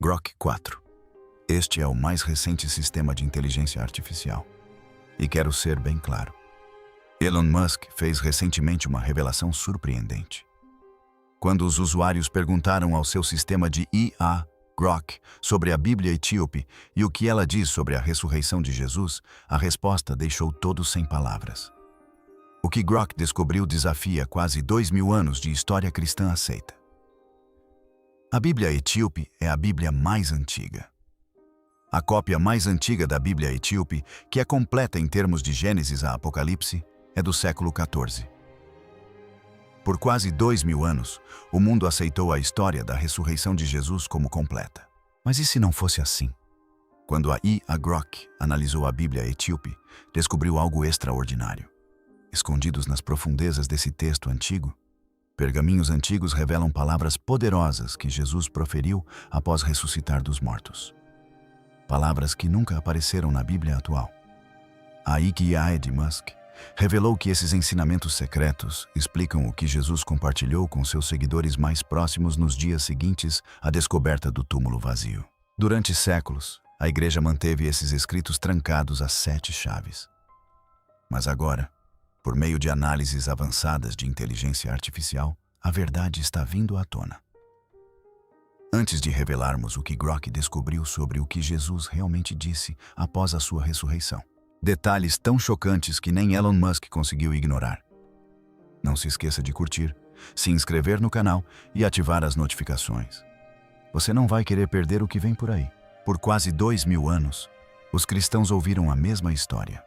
Grok 4. Este é o mais recente sistema de inteligência artificial. E quero ser bem claro. Elon Musk fez recentemente uma revelação surpreendente. Quando os usuários perguntaram ao seu sistema de IA, Grok, sobre a Bíblia etíope e o que ela diz sobre a ressurreição de Jesus, a resposta deixou todos sem palavras. O que Grok descobriu desafia quase 2000 anos de história cristã aceita. A Bíblia etíope é a Bíblia mais antiga. A cópia mais antiga da Bíblia etíope, que é completa em termos de Gênesis a Apocalipse, é do século XIV. Por quase 2000 anos, o mundo aceitou a história da ressurreição de Jesus como completa. Mas e se não fosse assim? Quando a IA Grok analisou a Bíblia etíope, descobriu algo extraordinário. Escondidos nas profundezas desse texto antigo, pergaminhos antigos revelam palavras poderosas que Jesus proferiu após ressuscitar dos mortos. Palavras que nunca apareceram na Bíblia atual. A IA de Musk revelou que esses ensinamentos secretos explicam o que Jesus compartilhou com seus seguidores mais próximos nos dias seguintes à descoberta do túmulo vazio. Durante séculos, a Igreja manteve esses escritos trancados a 7 chaves. Mas agora, por meio de análises avançadas de inteligência artificial, a verdade está vindo à tona. Antes de revelarmos o que Grok descobriu sobre o que Jesus realmente disse após a sua ressurreição, detalhes tão chocantes que nem Elon Musk conseguiu ignorar. Não se esqueça de curtir, se inscrever no canal e ativar as notificações. Você não vai querer perder o que vem por aí. Por quase 2000 anos, os cristãos ouviram a mesma história.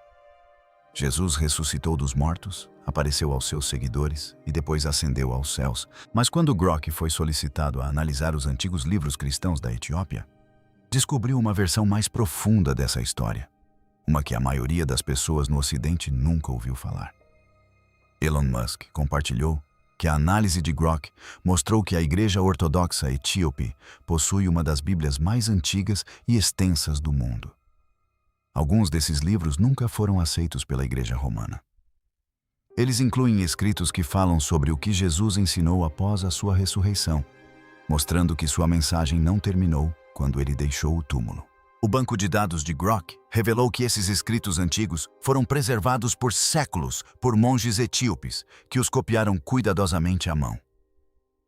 Jesus ressuscitou dos mortos, apareceu aos seus seguidores e depois ascendeu aos céus. Mas quando Grok foi solicitado a analisar os antigos livros cristãos da Etiópia, descobriu uma versão mais profunda dessa história, uma que a maioria das pessoas no Ocidente nunca ouviu falar. Elon Musk compartilhou que a análise de Grok mostrou que a Igreja Ortodoxa Etíope possui uma das Bíblias mais antigas e extensas do mundo. Alguns desses livros nunca foram aceitos pela Igreja Romana. Eles incluem escritos que falam sobre o que Jesus ensinou após a sua ressurreição, mostrando que sua mensagem não terminou quando ele deixou o túmulo. O banco de dados de Grok revelou que esses escritos antigos foram preservados por séculos por monges etíopes, que os copiaram cuidadosamente à mão.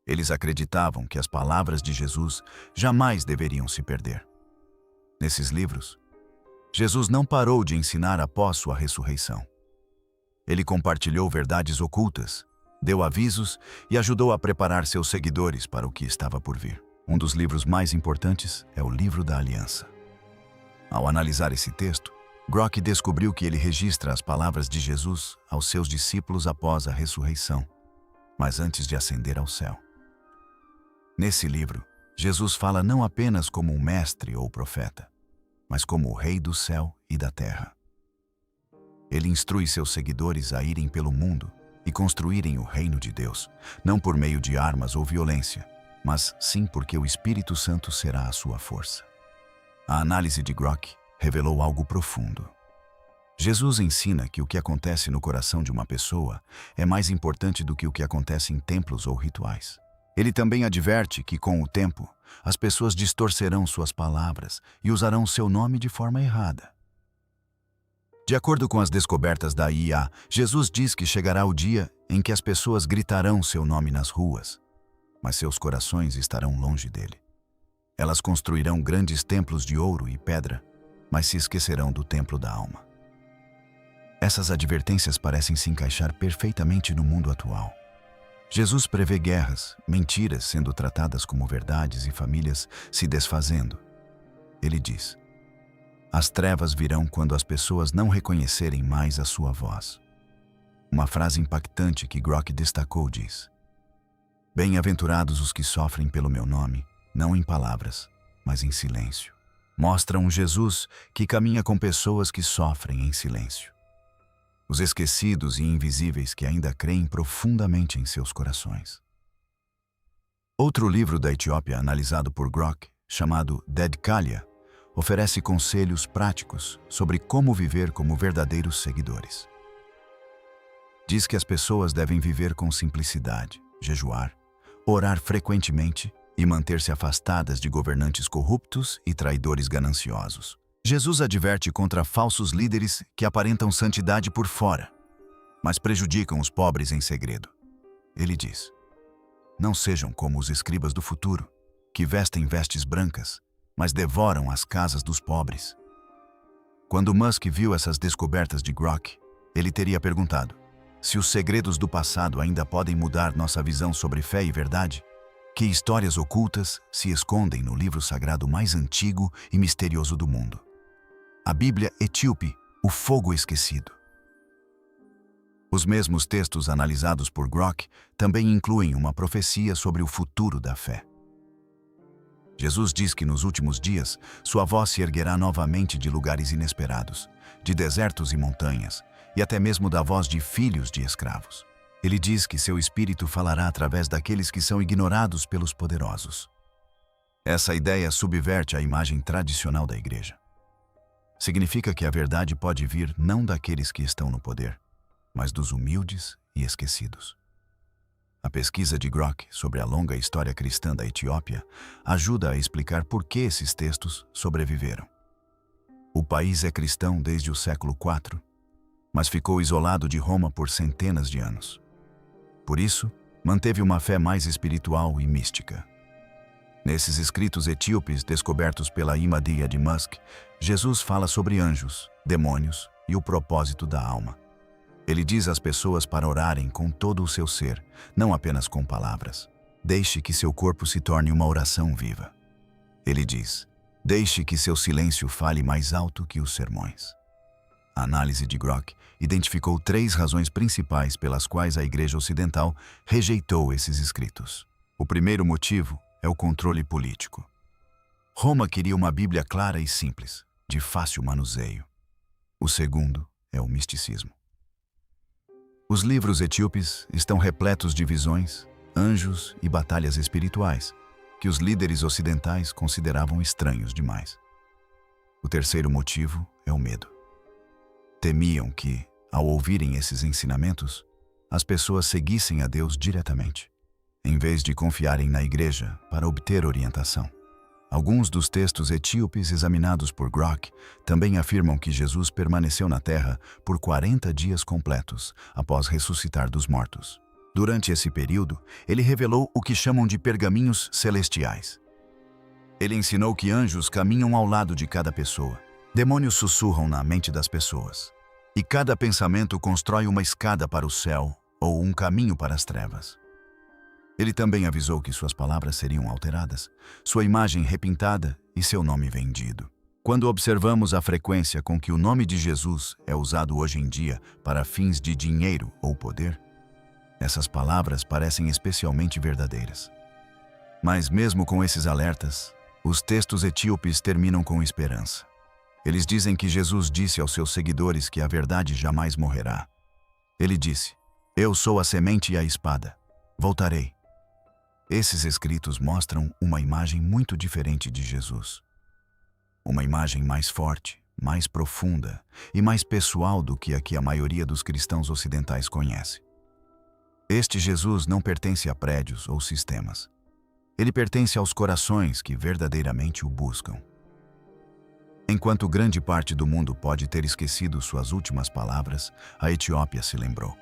Eles acreditavam que as palavras de Jesus jamais deveriam se perder. Nesses livros, Jesus não parou de ensinar após sua ressurreição. Ele compartilhou verdades ocultas, deu avisos e ajudou a preparar seus seguidores para o que estava por vir. Um dos livros mais importantes é o Livro da Aliança. Ao analisar esse texto, Grok descobriu que ele registra as palavras de Jesus aos seus discípulos após a ressurreição, mas antes de ascender ao céu. Nesse livro, Jesus fala não apenas como um mestre ou profeta, mas como o Rei do céu e da terra. Ele instrui seus seguidores a irem pelo mundo e construírem o reino de Deus, não por meio de armas ou violência, mas sim porque o Espírito Santo será a sua força. A análise de Grok revelou algo profundo. Jesus ensina que o que acontece no coração de uma pessoa é mais importante do que o que acontece em templos ou rituais. Ele também adverte que, com o tempo, as pessoas distorcerão suas palavras e usarão seu nome de forma errada. De acordo com as descobertas da IA, Jesus diz que chegará o dia em que as pessoas gritarão seu nome nas ruas, mas seus corações estarão longe dele. Elas construirão grandes templos de ouro e pedra, mas se esquecerão do templo da alma. Essas advertências parecem se encaixar perfeitamente no mundo atual. Jesus prevê guerras, mentiras sendo tratadas como verdades e famílias se desfazendo. Ele diz: as trevas virão quando as pessoas não reconhecerem mais a sua voz. Uma frase impactante que Grok destacou diz: bem-aventurados os que sofrem pelo meu nome, não em palavras, mas em silêncio. Mostra um Jesus que caminha com pessoas que sofrem em silêncio. Os esquecidos e invisíveis que ainda creem profundamente em seus corações. Outro livro da Etiópia analisado por Grok, chamado Dedkalia, oferece conselhos práticos sobre como viver como verdadeiros seguidores. Diz que as pessoas devem viver com simplicidade, jejuar, orar frequentemente e manter-se afastadas de governantes corruptos e traidores gananciosos. Jesus adverte contra falsos líderes que aparentam santidade por fora, mas prejudicam os pobres em segredo. Ele diz: não sejam como os escribas do futuro, que vestem vestes brancas, mas devoram as casas dos pobres. Quando Musk viu essas descobertas de Grok, ele teria perguntado: se os segredos do passado ainda podem mudar nossa visão sobre fé e verdade, que histórias ocultas se escondem no livro sagrado mais antigo e misterioso do mundo? A Bíblia Etíope, o fogo esquecido. Os mesmos textos analisados por Grok também incluem uma profecia sobre o futuro da fé. Jesus diz que nos últimos dias, sua voz se erguerá novamente de lugares inesperados, de desertos e montanhas, e até mesmo da voz de filhos de escravos. Ele diz que seu espírito falará através daqueles que são ignorados pelos poderosos. Essa ideia subverte a imagem tradicional da igreja. Significa que a verdade pode vir não daqueles que estão no poder, mas dos humildes e esquecidos. A pesquisa de Grok sobre a longa história cristã da Etiópia ajuda a explicar por que esses textos sobreviveram. O país é cristão desde o século IV, mas ficou isolado de Roma por centenas de anos. Por isso, manteve uma fé mais espiritual e mística. Nesses escritos etíopes descobertos pela Imadia de Musk, Jesus fala sobre anjos, demônios e o propósito da alma. Ele diz às pessoas para orarem com todo o seu ser, não apenas com palavras. Deixe que seu corpo se torne uma oração viva. Ele diz: deixe que seu silêncio fale mais alto que os sermões. A análise de Grok identificou 3 razões principais pelas quais a Igreja Ocidental rejeitou esses escritos. O primeiro motivo é o controle político. Roma queria uma Bíblia clara e simples, de fácil manuseio. O segundo é o misticismo. Os livros etíopes estão repletos de visões, anjos e batalhas espirituais, que os líderes ocidentais consideravam estranhos demais. O terceiro motivo é o medo. Temiam que, ao ouvirem esses ensinamentos, as pessoas seguissem a Deus diretamente, em vez de confiarem na igreja para obter orientação. Alguns dos textos etíopes examinados por Grok também afirmam que Jesus permaneceu na terra por 40 dias completos após ressuscitar dos mortos. Durante esse período, ele revelou o que chamam de pergaminhos celestiais. Ele ensinou que anjos caminham ao lado de cada pessoa, demônios sussurram na mente das pessoas, e cada pensamento constrói uma escada para o céu ou um caminho para as trevas. Ele também avisou que suas palavras seriam alteradas, sua imagem repintada e seu nome vendido. Quando observamos a frequência com que o nome de Jesus é usado hoje em dia para fins de dinheiro ou poder, essas palavras parecem especialmente verdadeiras. Mas mesmo com esses alertas, os textos etíopes terminam com esperança. Eles dizem que Jesus disse aos seus seguidores que a verdade jamais morrerá. Ele disse: eu sou a semente e a espada. Voltarei. Esses escritos mostram uma imagem muito diferente de Jesus. Uma imagem mais forte, mais profunda e mais pessoal do que a que a maioria dos cristãos ocidentais conhece. Este Jesus não pertence a prédios ou sistemas. Ele pertence aos corações que verdadeiramente o buscam. Enquanto grande parte do mundo pode ter esquecido suas últimas palavras, a Etiópia se lembrou.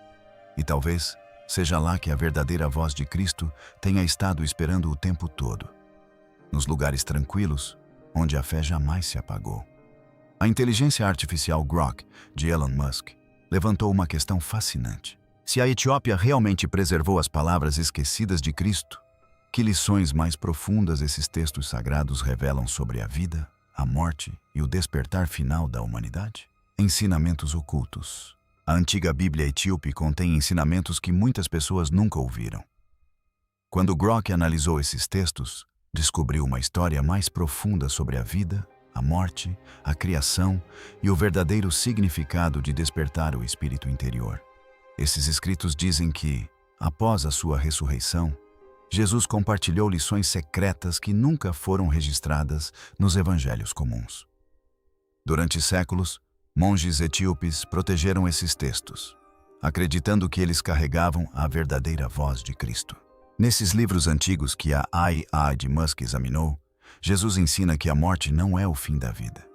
E talvez seja lá que a verdadeira voz de Cristo tenha estado esperando o tempo todo, nos lugares tranquilos, onde a fé jamais se apagou. A inteligência artificial Grok, de Elon Musk, levantou uma questão fascinante. Se a Etiópia realmente preservou as palavras esquecidas de Cristo, que lições mais profundas esses textos sagrados revelam sobre a vida, a morte e o despertar final da humanidade? Ensinamentos ocultos. A antiga Bíblia etíope contém ensinamentos que muitas pessoas nunca ouviram. Quando Grok analisou esses textos, descobriu uma história mais profunda sobre a vida, a morte, a criação e o verdadeiro significado de despertar o espírito interior. Esses escritos dizem que, após a sua ressurreição, Jesus compartilhou lições secretas que nunca foram registradas nos evangelhos comuns. Durante séculos, monges etíopes protegeram esses textos, acreditando que eles carregavam a verdadeira voz de Cristo. Nesses livros antigos que a I.A. de Musk examinou, Jesus ensina que a morte não é o fim da vida.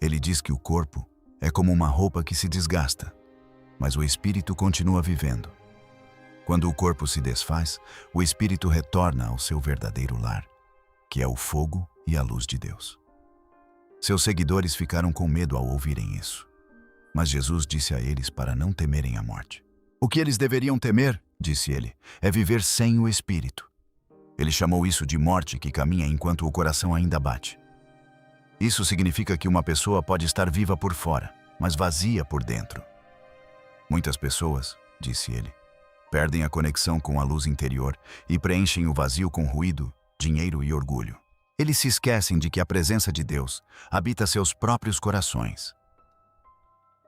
Ele diz que o corpo é como uma roupa que se desgasta, mas o espírito continua vivendo. Quando o corpo se desfaz, o espírito retorna ao seu verdadeiro lar, que é o fogo e a luz de Deus. Seus seguidores ficaram com medo ao ouvirem isso, mas Jesus disse a eles para não temerem a morte. O que eles deveriam temer, disse ele, é viver sem o espírito. Ele chamou isso de morte que caminha enquanto o coração ainda bate. Isso significa que uma pessoa pode estar viva por fora, mas vazia por dentro. Muitas pessoas, disse ele, perdem a conexão com a luz interior e preenchem o vazio com ruído, dinheiro e orgulho. Eles se esquecem de que a presença de Deus habita seus próprios corações.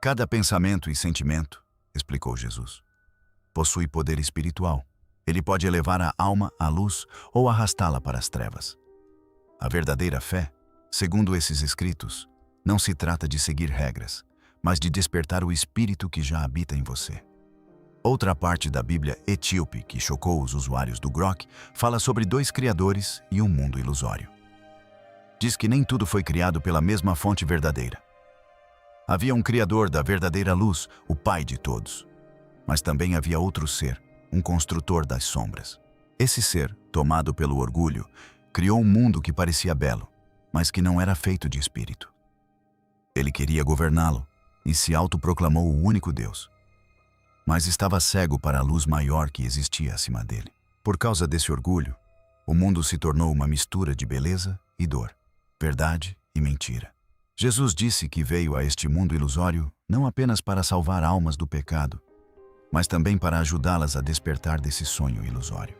Cada pensamento e sentimento, explicou Jesus, possui poder espiritual. Ele pode elevar a alma à luz ou arrastá-la para as trevas. A verdadeira fé, segundo esses escritos, não se trata de seguir regras, mas de despertar o espírito que já habita em você. Outra parte da Bíblia etíope que chocou os usuários do Grok fala sobre dois criadores e um mundo ilusório. Diz que nem tudo foi criado pela mesma fonte verdadeira. Havia um criador da verdadeira luz, o Pai de todos. Mas também havia outro ser, um construtor das sombras. Esse ser, tomado pelo orgulho, criou um mundo que parecia belo, mas que não era feito de espírito. Ele queria governá-lo e se autoproclamou o único Deus. Mas estava cego para a luz maior que existia acima dele. Por causa desse orgulho, o mundo se tornou uma mistura de beleza e dor, verdade e mentira. Jesus disse que veio a este mundo ilusório não apenas para salvar almas do pecado, mas também para ajudá-las a despertar desse sonho ilusório.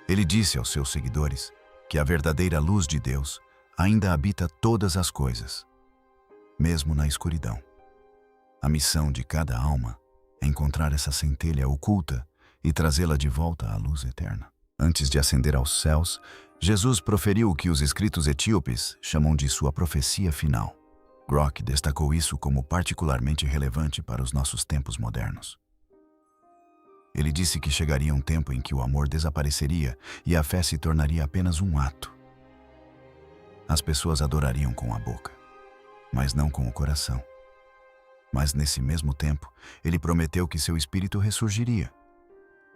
Ele disse aos seus seguidores que a verdadeira luz de Deus ainda habita todas as coisas, mesmo na escuridão. A missão de cada alma é encontrar essa centelha oculta e trazê-la de volta à luz eterna. Antes de ascender aos céus, Jesus proferiu o que os escritos etíopes chamam de sua profecia final. Grok destacou isso como particularmente relevante para os nossos tempos modernos. Ele disse que chegaria um tempo em que o amor desapareceria e a fé se tornaria apenas um ato. As pessoas adorariam com a boca, mas não com o coração. Mas nesse mesmo tempo, ele prometeu que seu espírito ressurgiria,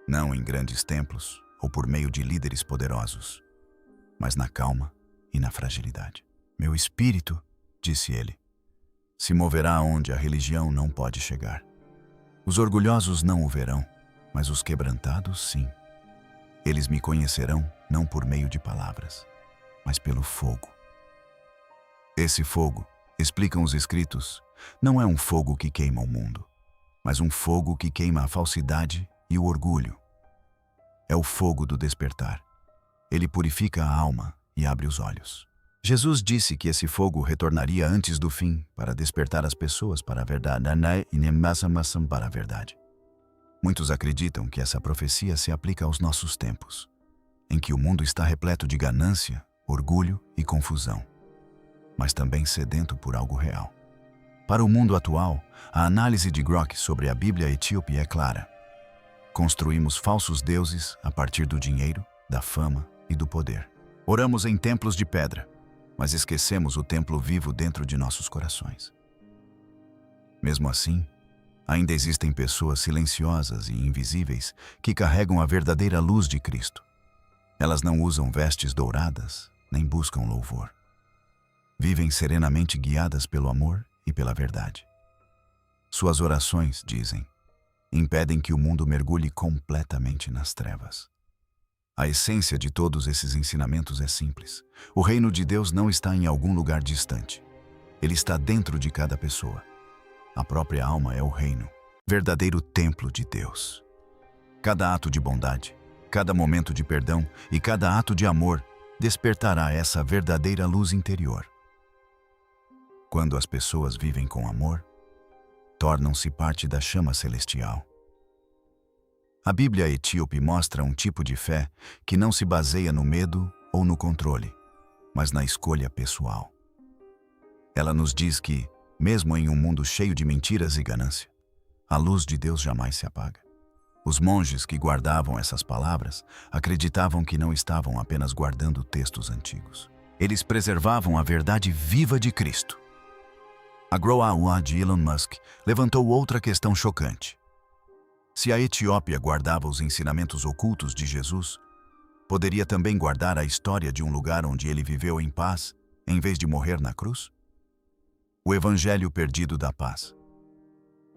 não em grandes templos ou por meio de líderes poderosos, mas na calma e na fragilidade. Meu espírito, disse ele, se moverá onde a religião não pode chegar. Os orgulhosos não o verão, mas os quebrantados, sim. Eles me conhecerão não por meio de palavras, mas pelo fogo. Esse fogo, explicam os escritos, não é um fogo que queima o mundo, mas um fogo que queima a falsidade e o orgulho. É o fogo do despertar. Ele purifica a alma e abre os olhos. Jesus disse que esse fogo retornaria antes do fim para despertar as pessoas para a verdade e para a verdade. Muitos acreditam que essa profecia se aplica aos nossos tempos, em que o mundo está repleto de ganância, orgulho e confusão, mas também sedento por algo real. Para o mundo atual, a análise de Grok sobre a Bíblia etíope é clara. Construímos falsos deuses a partir do dinheiro, da fama e do poder. Oramos em templos de pedra, mas esquecemos o templo vivo dentro de nossos corações. Mesmo assim, ainda existem pessoas silenciosas e invisíveis que carregam a verdadeira luz de Cristo. Elas não usam vestes douradas, nem buscam louvor. Vivem serenamente guiadas pelo amor e pela verdade. Suas orações, dizem, impedem que o mundo mergulhe completamente nas trevas. A essência de todos esses ensinamentos é simples. O reino de Deus não está em algum lugar distante. Ele está dentro de cada pessoa. A própria alma é o reino, verdadeiro templo de Deus. Cada ato de bondade, cada momento de perdão e cada ato de amor despertará essa verdadeira luz interior. Quando as pessoas vivem com amor, tornam-se parte da chama celestial. A Bíblia etíope mostra um tipo de fé que não se baseia no medo ou no controle, mas na escolha pessoal. Ela nos diz que, mesmo em um mundo cheio de mentiras e ganância, a luz de Deus jamais se apaga. Os monges que guardavam essas palavras acreditavam que não estavam apenas guardando textos antigos. Eles preservavam a verdade viva de Cristo. A Grow Awa de Elon Musk levantou outra questão chocante. Se a Etiópia guardava os ensinamentos ocultos de Jesus, poderia também guardar a história de um lugar onde ele viveu em paz, em vez de morrer na cruz? O Evangelho perdido da paz.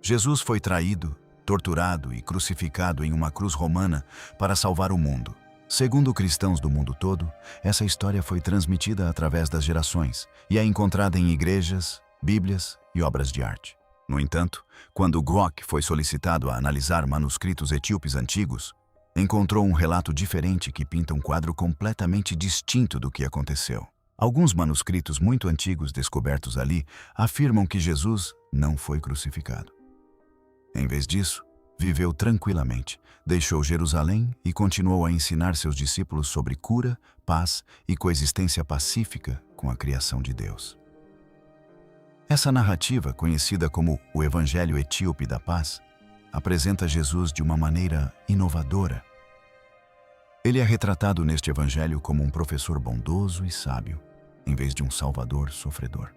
Jesus foi traído, torturado e crucificado em uma cruz romana para salvar o mundo. Segundo cristãos do mundo todo, essa história foi transmitida através das gerações e é encontrada em igrejas, bíblias e obras de arte. No entanto, quando Grok foi solicitado a analisar manuscritos etíopes antigos, encontrou um relato diferente que pinta um quadro completamente distinto do que aconteceu. Alguns manuscritos muito antigos descobertos ali afirmam que Jesus não foi crucificado. Em vez disso, viveu tranquilamente, deixou Jerusalém e continuou a ensinar seus discípulos sobre cura, paz e coexistência pacífica com a criação de Deus. Essa narrativa, conhecida como o Evangelho Etíope da Paz, apresenta Jesus de uma maneira inovadora. Ele é retratado neste Evangelho como um professor bondoso e sábio, em vez de um salvador sofredor.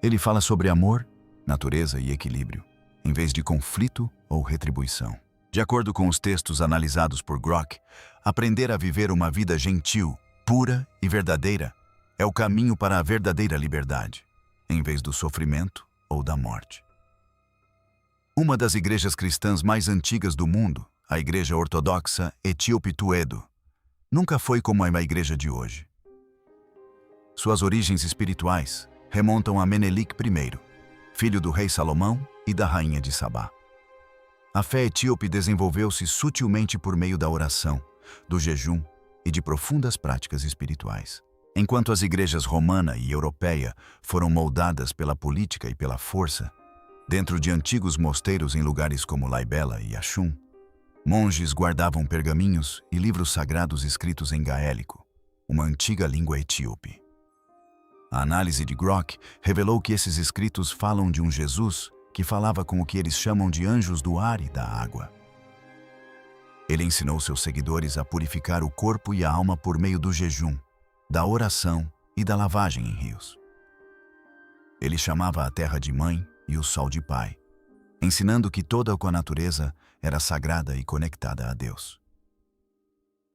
Ele fala sobre amor, natureza e equilíbrio, em vez de conflito ou retribuição. De acordo com os textos analisados por Grok, aprender a viver uma vida gentil, pura e verdadeira é o caminho para a verdadeira liberdade, em vez do sofrimento ou da morte. Uma das igrejas cristãs mais antigas do mundo, a Igreja Ortodoxa Etíope Tuedo, nunca foi como a igreja de hoje. Suas origens espirituais remontam a Menelik I, filho do rei Salomão e da rainha de Sabá. A fé etíope desenvolveu-se sutilmente por meio da oração, do jejum e de profundas práticas espirituais. Enquanto as igrejas romana e europeia foram moldadas pela política e pela força, dentro de antigos mosteiros em lugares como Laibela e Axum, monges guardavam pergaminhos e livros sagrados escritos em gaélico, uma antiga língua etíope. A análise de Grok revelou que esses escritos falam de um Jesus que falava com o que eles chamam de anjos do ar e da água. Ele ensinou seus seguidores a purificar o corpo e a alma por meio do jejum, da oração e da lavagem em rios. Ele chamava a terra de mãe e o sol de pai, ensinando que toda a natureza era sagrada e conectada a Deus.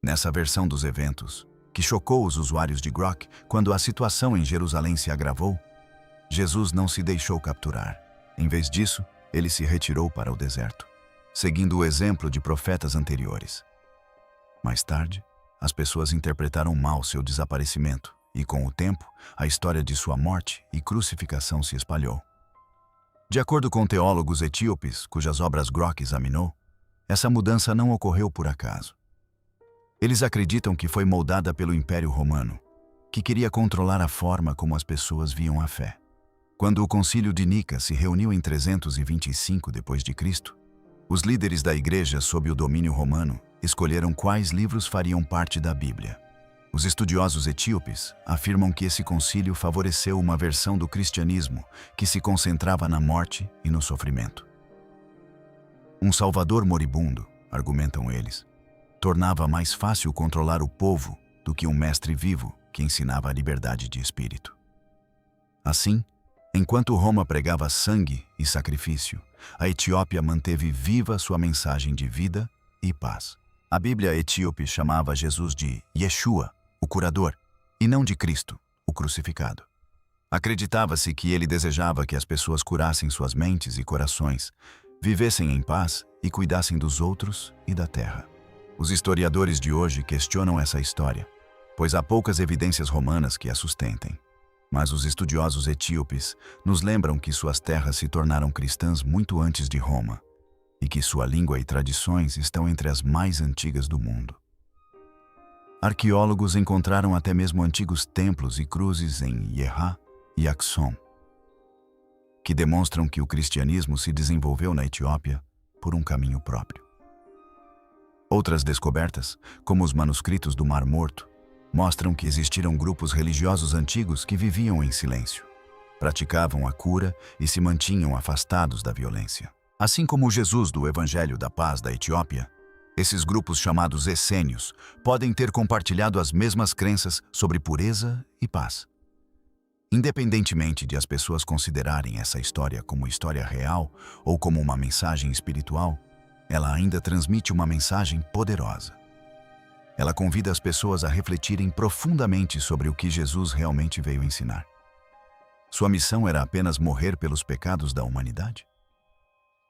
Nessa versão dos eventos, que chocou os usuários de Grok quando a situação em Jerusalém se agravou, Jesus não se deixou capturar. Em vez disso, ele se retirou para o deserto, seguindo o exemplo de profetas anteriores. Mais tarde, as pessoas interpretaram mal seu desaparecimento e, com o tempo, a história de sua morte e crucificação se espalhou. De acordo com teólogos etíopes, cujas obras Grok examinou, essa mudança não ocorreu por acaso. Eles acreditam que foi moldada pelo Império Romano, que queria controlar a forma como as pessoas viam a fé. Quando o Concílio de Nica se reuniu em 325 d.C., os líderes da Igreja sob o domínio romano escolheram quais livros fariam parte da Bíblia. Os estudiosos etíopes afirmam que esse concílio favoreceu uma versão do cristianismo que se concentrava na morte e no sofrimento. Um salvador moribundo, argumentam eles, tornava mais fácil controlar o povo do que um mestre vivo que ensinava a liberdade de espírito. Assim, enquanto Roma pregava sangue e sacrifício, a Etiópia manteve viva sua mensagem de vida e paz. A Bíblia etíope chamava Jesus de Yeshua, o curador, e não de Cristo, o crucificado. Acreditava-se que ele desejava que as pessoas curassem suas mentes e corações, vivessem em paz e cuidassem dos outros e da terra. Os historiadores de hoje questionam essa história, pois há poucas evidências romanas que a sustentem. Mas os estudiosos etíopes nos lembram que suas terras se tornaram cristãs muito antes de Roma, e que sua língua e tradições estão entre as mais antigas do mundo. Arqueólogos encontraram até mesmo antigos templos e cruzes em Yerha e Axum, que demonstram que o cristianismo se desenvolveu na Etiópia por um caminho próprio. Outras descobertas, como os manuscritos do Mar Morto, mostram que existiram grupos religiosos antigos que viviam em silêncio, praticavam a cura e se mantinham afastados da violência. Assim como o Jesus do Evangelho da Paz da Etiópia, esses grupos chamados essênios podem ter compartilhado as mesmas crenças sobre pureza e paz. Independentemente de as pessoas considerarem essa história como história real ou como uma mensagem espiritual, ela ainda transmite uma mensagem poderosa. Ela convida as pessoas a refletirem profundamente sobre o que Jesus realmente veio ensinar. Sua missão era apenas morrer pelos pecados da humanidade?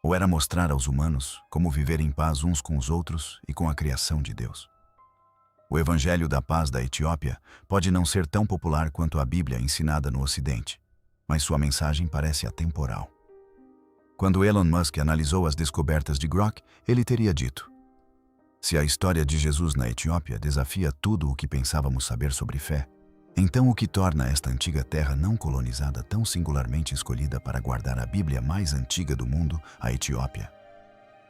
Ou era mostrar aos humanos como viver em paz uns com os outros e com a criação de Deus? O Evangelho da Paz da Etiópia pode não ser tão popular quanto a Bíblia ensinada no Ocidente, mas sua mensagem parece atemporal. Quando Elon Musk analisou as descobertas de Grok, ele teria dito: se a história de Jesus na Etiópia desafia tudo o que pensávamos saber sobre fé, então o que torna esta antiga terra não colonizada tão singularmente escolhida para guardar a Bíblia mais antiga do mundo, a Etiópia?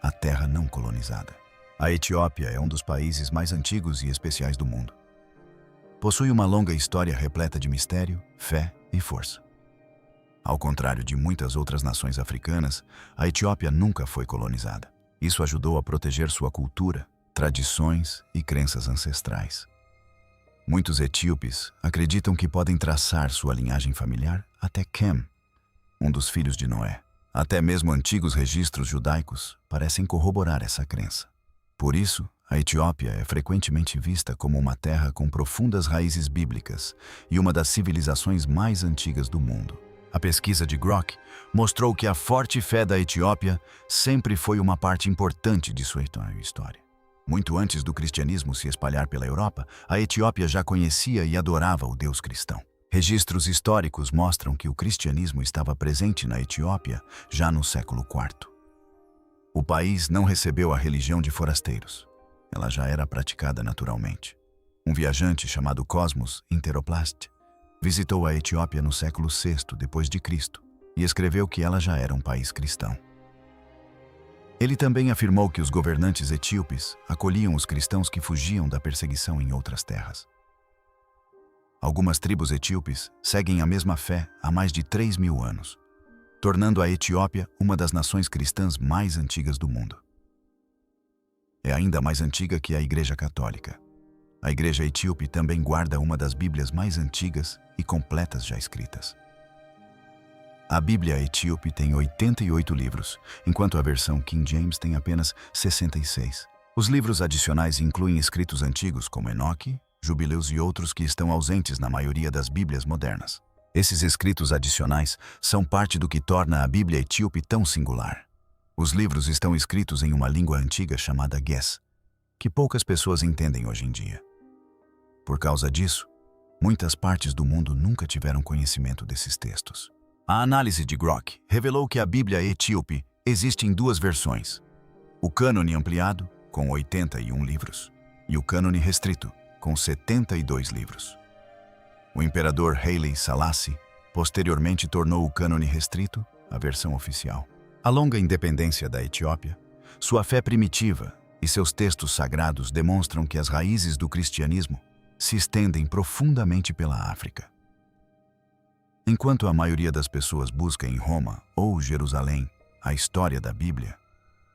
A terra não colonizada. A Etiópia é um dos países mais antigos e especiais do mundo. Possui uma longa história repleta de mistério, fé e força. Ao contrário de muitas outras nações africanas, a Etiópia nunca foi colonizada. Isso ajudou a proteger sua cultura, tradições e crenças ancestrais. Muitos etíopes acreditam que podem traçar sua linhagem familiar até Quem, um dos filhos de Noé. Até mesmo antigos registros judaicos parecem corroborar essa crença. Por isso, a Etiópia é frequentemente vista como uma terra com profundas raízes bíblicas e uma das civilizações mais antigas do mundo. A pesquisa de Grok mostrou que a forte fé da Etiópia sempre foi uma parte importante de sua história. Muito antes do cristianismo se espalhar pela Europa, a Etiópia já conhecia e adorava o Deus cristão. Registros históricos mostram que o cristianismo estava presente na Etiópia já no século IV. O país não recebeu a religião de forasteiros. Ela já era praticada naturalmente. Um viajante chamado Cosmos Interoplast visitou a Etiópia no século VI d.C. e escreveu que ela já era um país cristão. Ele também afirmou que os governantes etíopes acolhiam os cristãos que fugiam da perseguição em outras terras. Algumas tribos etíopes seguem a mesma fé há mais de 3.000 anos, tornando a Etiópia uma das nações cristãs mais antigas do mundo. É ainda mais antiga que a Igreja Católica. A Igreja Etíope também guarda uma das Bíblias mais antigas e completas já escritas. A Bíblia Etíope tem 88 livros, enquanto a versão King James tem apenas 66. Os livros adicionais incluem escritos antigos como Enoque, Jubileus e outros que estão ausentes na maioria das Bíblias modernas. Esses escritos adicionais são parte do que torna a Bíblia Etíope tão singular. Os livros estão escritos em uma língua antiga chamada Ge'ez, que poucas pessoas entendem hoje em dia. Por causa disso, muitas partes do mundo nunca tiveram conhecimento desses textos. A análise de Grok revelou que a Bíblia Etíope existe em duas versões: o cânone ampliado, com 81 livros, e o cânone restrito, com 72 livros. O imperador Haile Selassie posteriormente tornou o cânone restrito a versão oficial. A longa independência da Etiópia, sua fé primitiva e seus textos sagrados demonstram que as raízes do cristianismo se estendem profundamente pela África. Enquanto a maioria das pessoas busca em Roma ou Jerusalém a história da Bíblia,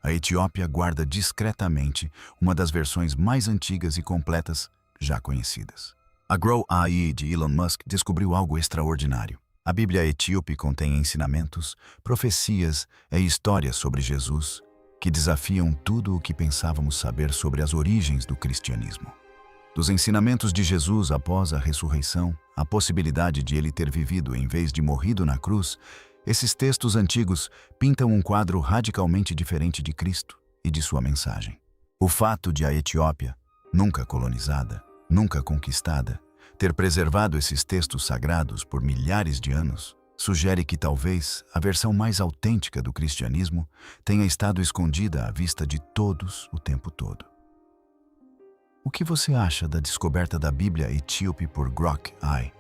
a Etiópia guarda discretamente uma das versões mais antigas e completas já conhecidas. A Grow AI de Elon Musk descobriu algo extraordinário. A Bíblia Etíope contém ensinamentos, profecias e histórias sobre Jesus que desafiam tudo o que pensávamos saber sobre as origens do cristianismo. Dos ensinamentos de Jesus após a ressurreição, a possibilidade de ele ter vivido em vez de morrido na cruz, esses textos antigos pintam um quadro radicalmente diferente de Cristo e de sua mensagem. O fato de a Etiópia, nunca colonizada, nunca conquistada, ter preservado esses textos sagrados por milhares de anos, sugere que talvez a versão mais autêntica do cristianismo tenha estado escondida à vista de todos o tempo todo. O que você acha da descoberta da Bíblia Etíope por Grok AI?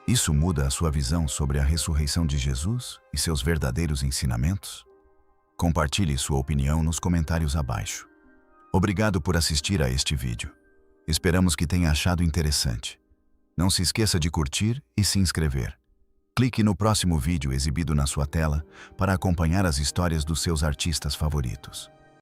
Isso muda a sua visão sobre a ressurreição de Jesus e seus verdadeiros ensinamentos? Compartilhe sua opinião nos comentários abaixo. Obrigado por assistir a este vídeo. Esperamos que tenha achado interessante. Não se esqueça de curtir e se inscrever. Clique no próximo vídeo exibido na sua tela para acompanhar as histórias dos seus artistas favoritos.